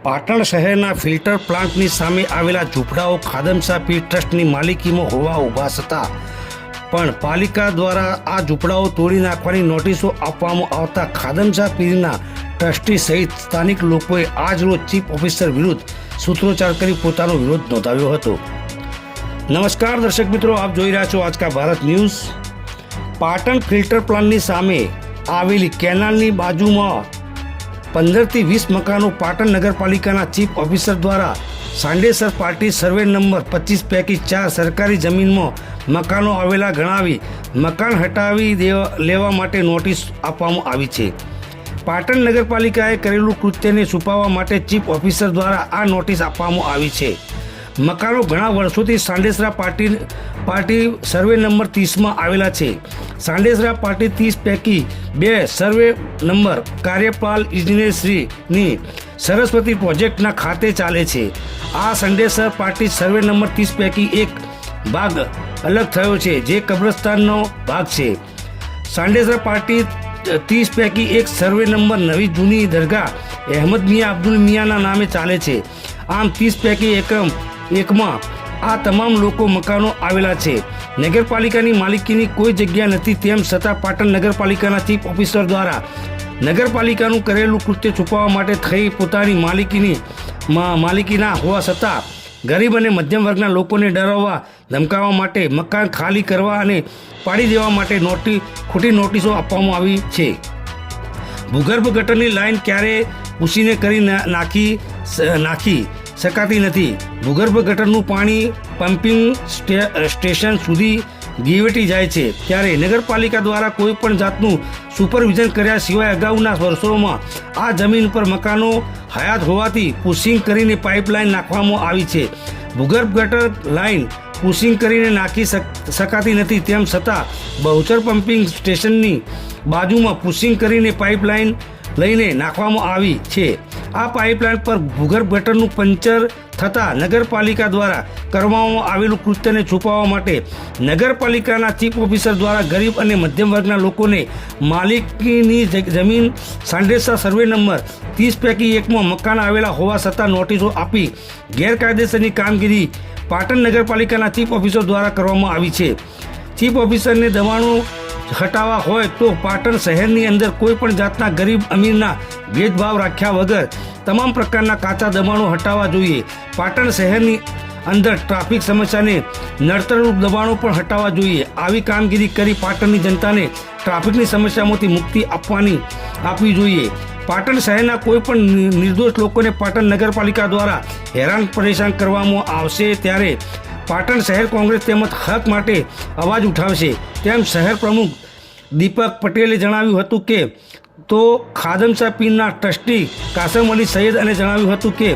પાટણ શહેરના ફિલ્ટર પ્લાન્ટની સામે આવેલા ઝૂંપડાઓ ખાદમશા પીર ટ્રસ્ટની માલિકીમાં હોવા ઊભા છતાં પણ પાલિકા દ્વારા આ ઝૂંપડાઓ તોડી નાખવાની નોટિસો આપવામાં આવતા ખાદમશા પીરના ટ્રસ્ટી સહિત સ્થાનિક લોકોએ આજરોજ ચીફ ઓફિસર વિરુદ્ધ સૂત્રોચ્ચાર કરી પોતાનો વિરોધ નોંધાવ્યો હતો. નમસ્કાર દર્શક મિત્રો, આપ જોઈ રહ્યા છો આજકા ભારત ન્યૂઝ. પાટણ ફિલ્ટર પ્લાન્ટની સામે આવેલી કેનાલની બાજુમાં 15 થી 20 મકાનો પાટણ નગરપાલિકાના ચીફ ઓફિસર દ્વારા સાંડેસર પાર્ટી સર્વે નંબર 25 પૈકી 4 સરકારી જમીનમાં મકાનો આવેલા ગણાવી મકાન હટાવી લેવા માટે નોટિસ આપવામાં આવી છે. પાટણ નગરપાલિકાએ કરેલું કૃત્યને છુપાવવા માટે ચીફ ઓફિસર દ્વારા આ નોટિસ આપવામાં આવી છે. મકાનો ઘણા વર્ષોથી સાંડેસરા પાર્ટી સર્વે નંબર 30માં આવેલા છે. સાંડેસરા પાર્ટી 30 પૈકી 2 સર્વે નંબર કાર્યપાલ ઇજનેરશ્રીની સરસ્વતી પ્રોજેક્ટના ખાતે ચાલે છે. આ સાંડેસર પાર્ટી સર્વે નંબર 30 પૈકી એક ભાગ અલગ થયો છે, જે કબ્રસ્તાનનો ભાગ છે. સાંડેસર પાર્ટી 30 પૈકી એક સર્વે નંબર નવી જૂની દરગાહ અહેમદ મિયા અબ્દુલ મિયાના નામે ચાલે છે. આમ 30 પૈકી એકમાં આ તમામ લોકો મકાનો આવેલા છે. નગરપાલિકાની માલિકીની કોઈ જગ્યા નથી, તેમ છતાં પાટણ નગરપાલિકાના ચીફ ઓફિસર દ્વારા નગરપાલિકાનું કરેલું કૃત્ય છુપાવવા માટે થઈ પોતાની માલિકીના હોવા છતાં ગરીબ અને મધ્યમ વર્ગના લોકોને ડરાવવા ધમકાવવા માટે મકાન ખાલી કરવા અને પાડી દેવા માટે ખોટી નોટિસો આપવામાં આવી છે. ભૂગર્ભ ગટરની લાઈન ક્યારે પૂછીને કરી નાખી શકાતી નથી. ભૂગર્ભ ગટરનું પાણી પમ્પિંગ સ્ટેશન સુધી ગીવટી જાય છે, ત્યારે નગરપાલિકા દ્વારા કોઈ પણ જાતનું સુપરવિઝન કર્યા સિવાય અગાઉના વર્ષોમાં આ જમીન પર મકાનો હયાત હોવાથી પુશિંગ કરીને પાઇપલાઇન નાખવામાં આવી છે. ભૂગર્ભ ગટર લાઇન પુશિંગ કરીને નાખી શકાતી નથી, તેમ છતાં બહુચર પમ્પિંગ સ્ટેશનની બાજુમાં પુશિંગ કરીને પાઇપલાઇન લઈને નાખવામાં આવી છે. આ પાઇપલાઇન પર ભૂગર્ભ ગટરનું પંચર થતાં નગરપાલિકા દ્વારા કરવામાં આવેલું કૃત્યને છુપાવવા માટે નગરપાલિકાના ચીફ ઓફિસર દ્વારા ગરીબ અને મધ્યમ વર્ગના લોકોને માલિકીની જમીન સાંડેસર સર્વે નંબર 30 પૈકી એકમાં મકાન આવેલા હોવા છતાં નોટિસો આપી ગેરકાયદેસરની કામગીરી પાટણ નગરપાલિકાના ચીફ ઓફિસર દ્વારા કરવામાં આવી છે. ચીફ ઓફિસરને દબાણો હટાવવા હોય તો પાટણ શહેરની અંદર કોઈ પણ જાતના ગરીબ અમીરના ભેદભાવ રાખ્યા વગર તમામ પ્રકારના કાચા દબાણો હટાવવા જોઈએ. પાટણ શહેરની અંદર ટ્રાફિક સમસ્યાને નડતરરૂપ દબાણો પણ હટાવવા જોઈએ. આવી કામગીરી કરી પાટણની જનતાને ટ્રાફિકની સમસ્યામાંથી મુક્તિ આપવી જોઈએ. પાટણ શહેરના કોઈ પણ નિર્દોષ લોકોને પાટણ નગરપાલિકા દ્વારા હેરાન પરેશાન કરવામાં આવશે ત્યારે પાટણ શહેર કોંગ્રેસ તેમજ હક માટે અવાજ ઉઠાવશે, તેમ શહેર પ્રમુખ દીપક પટેલે જણાવ્યું હતું કે તો ખાદમશા પીરના ટ્રસ્ટી કાસમ અલી સૈયદ જણાવ્યું હતું કે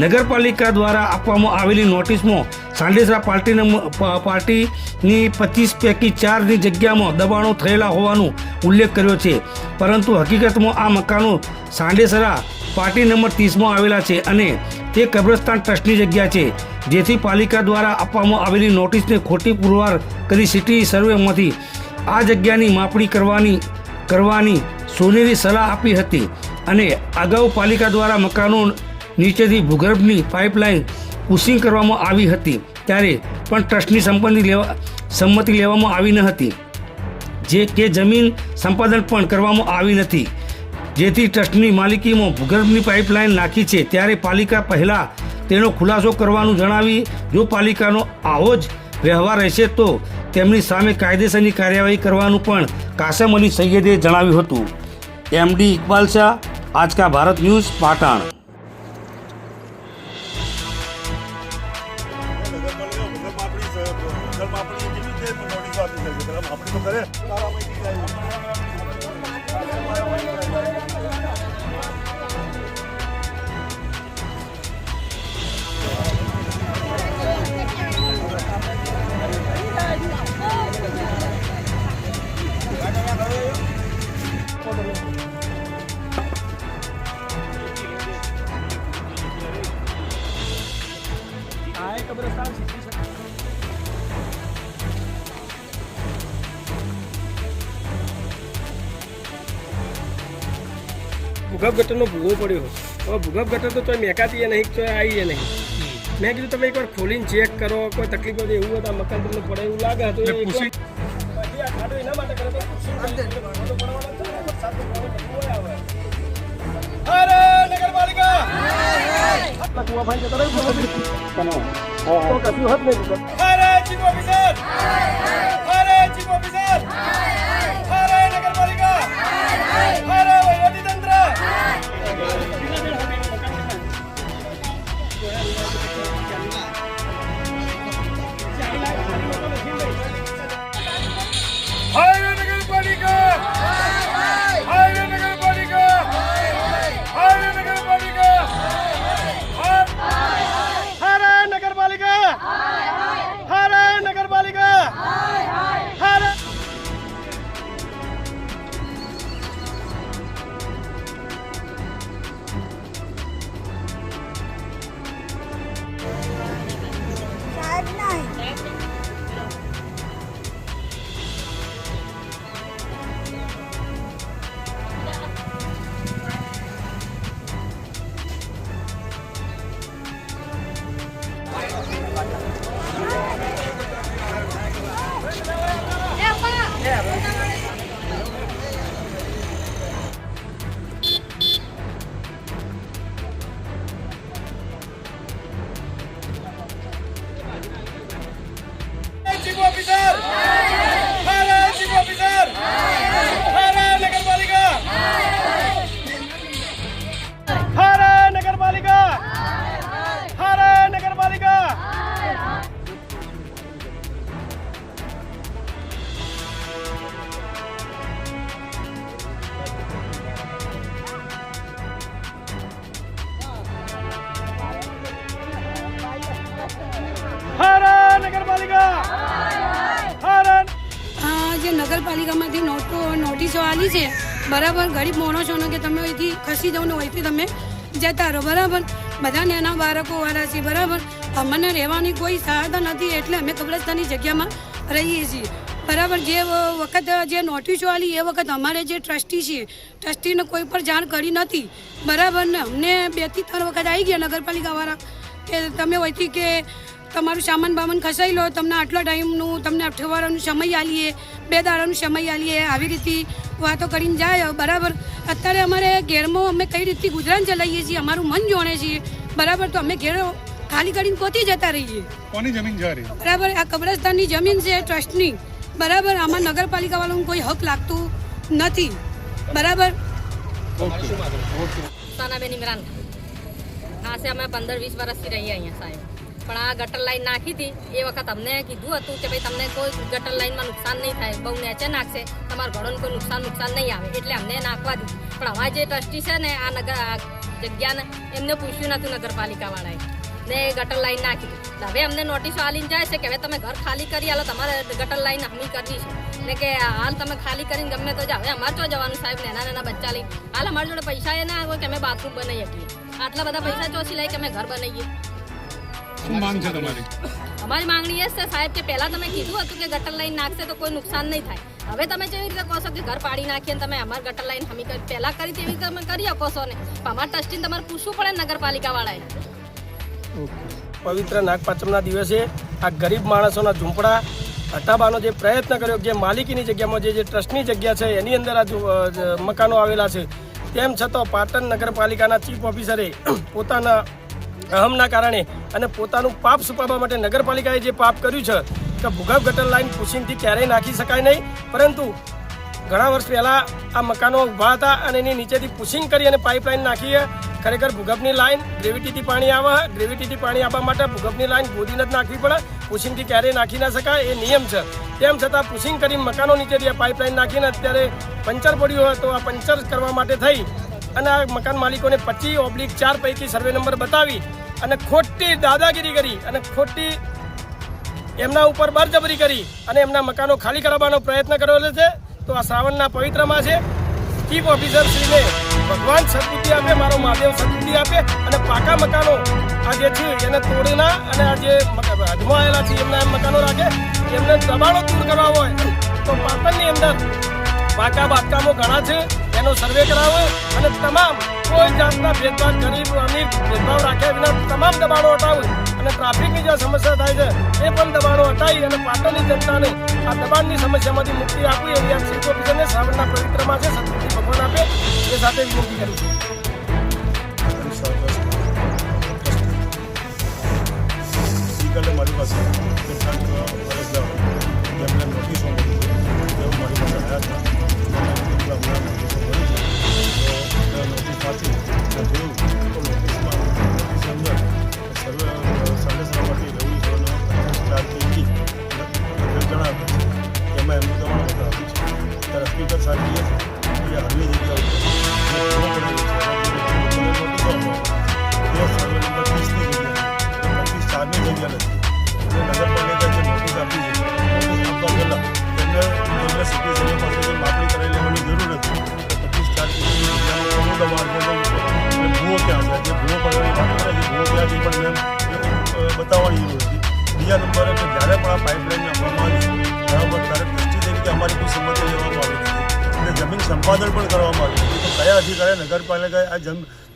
નગરપાલિકા દ્વારા આપવામાં આવેલી નોટિસમાં સાંડેસરા પાર્ટીની 25 પૈકી 4ની જગ્યામાં દબાણો થયેલા હોવાનો ઉલ્લેખ કર્યો છે, પરંતુ હકીકતમાં આ મકાનો સાંડેસરા પાર્ટી નંબર 30માં આવેલા છે અને તે કબ્રસ્તાન ટ્રસ્ટની જગ્યા છે, જેથી પાલિકા દ્વારા આપવામાં આવેલી નોટિસને ખોટી પુરવાર કરી સિટી સર્વેમાંથી આ જગ્યાની માપણી કરવાની સોનેરી સલાહ આપી હતી અને અગાઉ પાલિકા દ્વારા મકાનો નીચેથી ભૂગર્ભની પાઇપલાઇન પુશિંગ કરવામાં આવી હતી, ત્યારે પણ ટ્રસ્ટની સંમતિ લેવામાં આવી ન હતી, કે જમીન સંપાદન પણ કરવામાં આવી નથી, જેથી ટ્રસ્ટની માલિકીમાં ભૂગર્ભની પાઇપલાઇન નાખી છે. ત્યારે પાલિકા પહેલાં તેનો ખુલાસો કરવાનું જણાવી જો પાલિકાનો આવો જ વ્યવહાર રહેશે તો તેમની સામે કાયદેસરની કાર્યવાહી કરવાનું પણ કાસમ અલી સૈયદે જણાવ્યું હતું. MD Iqbal Shah, Aajka Bharat news, Patan. ભૂગર્ભ ગટરનો ભૂગો પડ્યો. ભૂગર્ભ ગટર તો મેકાતી નહીં આવી નહીં. મેં કીધું તમે એકવાર ખોલીને ચેક કરો, કોઈ તકલીફ હોય એવું હોય તો આ મકાન તમને પડે એવું લાગે તો બધી આ ખાડો એના માટે કરે તો અરે નગરપાલિકા કુવા ભાઈ જતો રહ્યો તો કશું હદ નહીં. અરે ચીફ ઓફિસર, અરે ચીફ ઓફિસર, અરે નગરપાલિકા, અરે વહીવટીતંત્ર. હાય નગરપાલિકા, હાય નગરપાલિકા, હાય નગરપાલિકા, હાય નગરપાલિકા, હાય નગરપાલિકા, હાય. ચીફ ઓફિસર, અરે ચીફ ઓફિસર, અરે નગરપાલિકા, અરે નગરપાલિકા, અરે નગરપાલિકા. જે નગરપાલિકામાંથી નોટિસો આલી છે બરાબર, ગરીબ માણસોને કે તમે અહીંથી ખસી જાઓ ને અહીંથી તમે જતા રહો બરાબર. બધા નાના બાળકોવાળા છે બરાબર. અમને રહેવાની કોઈ સહાયતા નથી એટલે અમે કબ્રસ્તાનની જગ્યામાં રહીએ છીએ બરાબર. જે વખત જે નોટિસો આલી એ વખત અમારે જે ટ્રસ્ટી છે ટ્રસ્ટીને કોઈ પણ જાણ કરી નથી બરાબર. ને અમને 2 થી 3 વખત આવી ગયા નગરપાલિકાવાળા કે તમે અહીંથી કે તમારું સામાન બામાન ખસાઈ લો, તમને આટલા ટાઈમનું તમને અઠવાડિયાનું સમય આલીએ, 2 દાડાનું સમય આલીએ, આવી રીતે વાતો કરીને જાય બરાબર. અત્યારે અમારે ઘેરમાં અમે કઈ રીતે ગુજરાન ચલાવીએ છીએ અમારું મન જોણે છીએ બરાબર. તો અમે ઘેર ખાલી કરીને પોતી જતા રહીએ. કોની જમીન છે બરાબર? આ કબ્રસ્તાનની જમીન છે ટ્રસ્ટની બરાબર. આમાં નગરપાલિકા વાળાનું કોઈ હક લાગતું નથી બરાબર. સાનાબેન ઇમરાન હા છે. અમે 15-20 વર્ષથી રહીએ અહીંયા સાહેબ. પણ આ ગટર લાઈન નાખી હતી એ વખત અમને કીધું હતું કે ભાઈ તમને કોઈ ગટર લાઈનમાં નુકસાન નહીં થાય, બહુ નીચે નાખશે તમારા ઘરોને કોઈ નુકસાન નહીં આવે એટલે અમને નાખવા દીધું. પણ અમારા જે ટ્રસ્ટી છે ને આ જગ્યાને એમને પૂછ્યું નતું નગરપાલિકાવાળાએ ને ગટર લાઈન નાખી દીધું. હવે અમને નોટિસો આલીને જાય છે કે હવે તમે ઘર ખાલી કરી આલો, તમારે ગટર લાઈન હમી કરવી છે એટલે કે હાલ તમે ખાલી કરીને ગમે તો જાવ. હવે અમારે તો જવાનું સાહેબ, નાના બચ્ચા લઈ. હાલ અમારી જોડે પૈસા એ ના હોય કે અમે બાથરૂમ બનાવી શકીએ. આટલા બધા પૈસા ચોસી લઈ કે અમે ઘર બનાવીએ. શું માંગ છે તમારી? અમારી માંગણી એ છે સાહેબ કે પહેલા તમે કીધું હતું કે ગટર લાઈન નાખશે તો કોઈ નુકસાન નહીં થાય. હવે તમે કેવી રીતે કહો છો કે ઘર પાડી નાખીએ તમે અમારી ગટર લાઈન હમી કરી પહેલા કરી તેવી રીતે તમે કરી શકો છો ને? અમારા ટ્રસ્ટીને તમારે પૂછવું પડે નગરપાલિકા વાળાએ. પવિત્ર નાગપાંચમના દિવસે આ ગરીબ માણસોના ઝૂંપડા હટાવવાનો જે પ્રયત્ન કર્યો, જે માલિકીની જગ્યામાં જે ટ્રસ્ટની જગ્યા છે એની અંદર આ મકાનો આવેલા છે, તેમ છતાં પાટણ નગરપાલિકાના ચીફ ઓફિસરે પોતાના અહમના કારણે અને પોતાનું પાપ છુપાવવા માટે નગરપાલિકાએ જે પાપ કર્યું છે કે ભૂગર્ભ ગટર લાઈન પુશિંગથી ક્યારેય નાખી શકાય નહીં, પરંતુ ઘણા વર્ષ પહેલાં આ મકાનો ઊભા હતા અને એની નીચેથી પુશિંગ કરી અને પાઇપલાઇન નાખી. ખરેખર ભૂગર્ભની લાઈન ગ્રેવિટીથી પાણી આવે, ગ્રેવિટીથી પાણી આવવા માટે ભૂગર્ભની લાઈન ગોદીને જ નાખવી પડે, પુશિંગથી ક્યારેય નાખી ના શકાય, એ નિયમ છે. તેમ છતાં પુશિંગ કરી મકાનો નીચેથી આ પાઇપલાઇન નાખીને અત્યારે પંચર પડ્યું હોય તો આ પંચર કરવા માટે થઈ અને આ મકાન માલિકોને 25/4 પૈકી સર્વે નંબર બતાવી અને ખોટી દાદાગીરી કરી અને ખોટી એમના ઉપર બળજબરી કરી અને એમના મકાનો ખાલી કરાવવાનો પ્રયત્ન કરેલો છે. તો આ શ્રાવણના પવિત્રમાં છે. ચીફ ઓફિસર શ્રીને ભગવાન સદબુદ્ધિ આપે, મારો મહાદેવ સદબુદ્ધિ આપે અને પાકા મકાનો આ જે છે એને તોડીના અને આ જે હદમાં આવેલા છે એમના મકાનો રાખે. એમને દબાણો દૂર કરવા હોય તો પાટણની અંદર પાકા બાંધકામો ઘણા છે એનો સર્વે કરાવે અને તમામ કોઈ જાતના ભેદભાવ ગરીબ અમીર ભેદભાવ રાખ્યા વિના તમામ દબાણો હટાવે અને ટ્રાફિકની જે સમસ્યા થાય છે એ પણ દબાણો હટાવી અને પાટણની જનતાને આ દબાણની સમસ્યામાંથી મુક્તિ આપવી એવી આ ચીફ ઓફિસરને શ્રાવણના પવિત્રમાં છે સદબુદ્ધિ ભગવાન આપે એ સાથે વિનંતી કરું છું. ગઈકાલે મારી પાસે કેટલાક અરજદારો જેમને નોટિસો મળી તેઓ મારી પાસે આવ્યા હતા હમણાં નોટિસો મળી છે તો નોટિસમાંથી મેં જોયું તો નોટિસની અંદર સર્વે સલામતી રહેવું જોવાનો 4 પૈકી 10 જણા હતા એમાં એમનું દબાણ બધા આપ્યું છે ત્યારે હકીકત સાચી એ છે કે હાલની જગ્યા ઉપર નોટિસો એ સર્વે નંબર 30ની જગ્યા 4ની જગ્યા નથી એટલે નગરપાલિકા જે નોટિસ આપી છે નોટિસ આપવા પહેલાં તેમને સિટી સર્વે પાસેથી માપણી કરાવી લેવાની જરૂર હતી તો 25-4 જગ્યાનું દબાણ અને ભૂવો ક્યાં છે જે ભૂવો પડવાની વાત કરે છે ભૂવો ક્યાં છે પણ મેં બતાવવાની જરૂર હતી. બીજા નંબરે કે જ્યારે પણ આ પાઇપલાઇન આપવામાં આવી બરાબર ત્યારે ટ્રસ્ટી તરીકે અમારી કોઈ સંમતિ લેવામાં આવી નથી અને જમીન સંપાદન પણ કરવામાં આવ્યું તો કયા અધિકારીએ નગરપાલિકાએ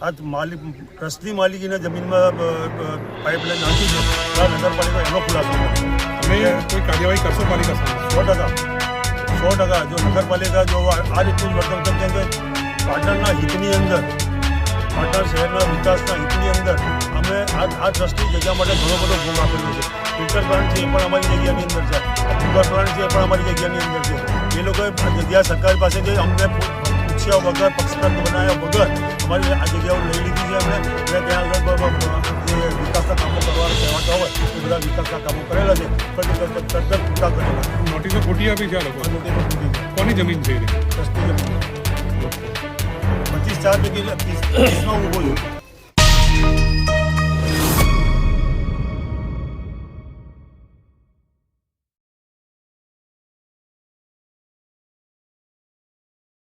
આ માલિક ટ્રસ્ટની માલિકીના જમીનમાં પાઇપલાઇન નાખી છે આ નગરપાલિકા એનો ખુલાસો કરે તમે કોઈ કાર્યવાહી કરશો પાલિકા સામે? 100% જો નગરપાલિકા જો આ રીતનું વર્તન કરશે કે પાટણના હિતની અંદર પાટણ શહેરના વિકાસના હિતની અંદર અમે આ ટ્રસ્ટની જગ્યા માટે ઘણો બધો ભોગ આપેલો છે. ફિલ્ટર પ્લાન્ટ છે એ પણ અમારી જગ્યાની અંદર છે, ફુગર પ્લાન્ટ છે એ પણ અમારી જગ્યાની અંદર છે. એ લોકોએ જગ્યા સરકાર પાસેથી અમને પૂછ્યા વગર પક્ષપાત બનાવ્યા વગર અમારી આ જગ્યાઓ લઈ લીધી છે એમણે અને ત્યાં આગળ જે વિકાસના કામો કરવાના કહેવાતા હોય એ બધા વિકાસના કામો કરેલા છે પણ તદ્દન પૂરા કરેલા છે. નોટિસો ખોટી આપી છે આ લોકો? નોટિસો ખોટી છે. કોની જમીન છે એ? ટ્રસ્ટની જમીન 25-4 પૈકી 30માં ઊભો છું.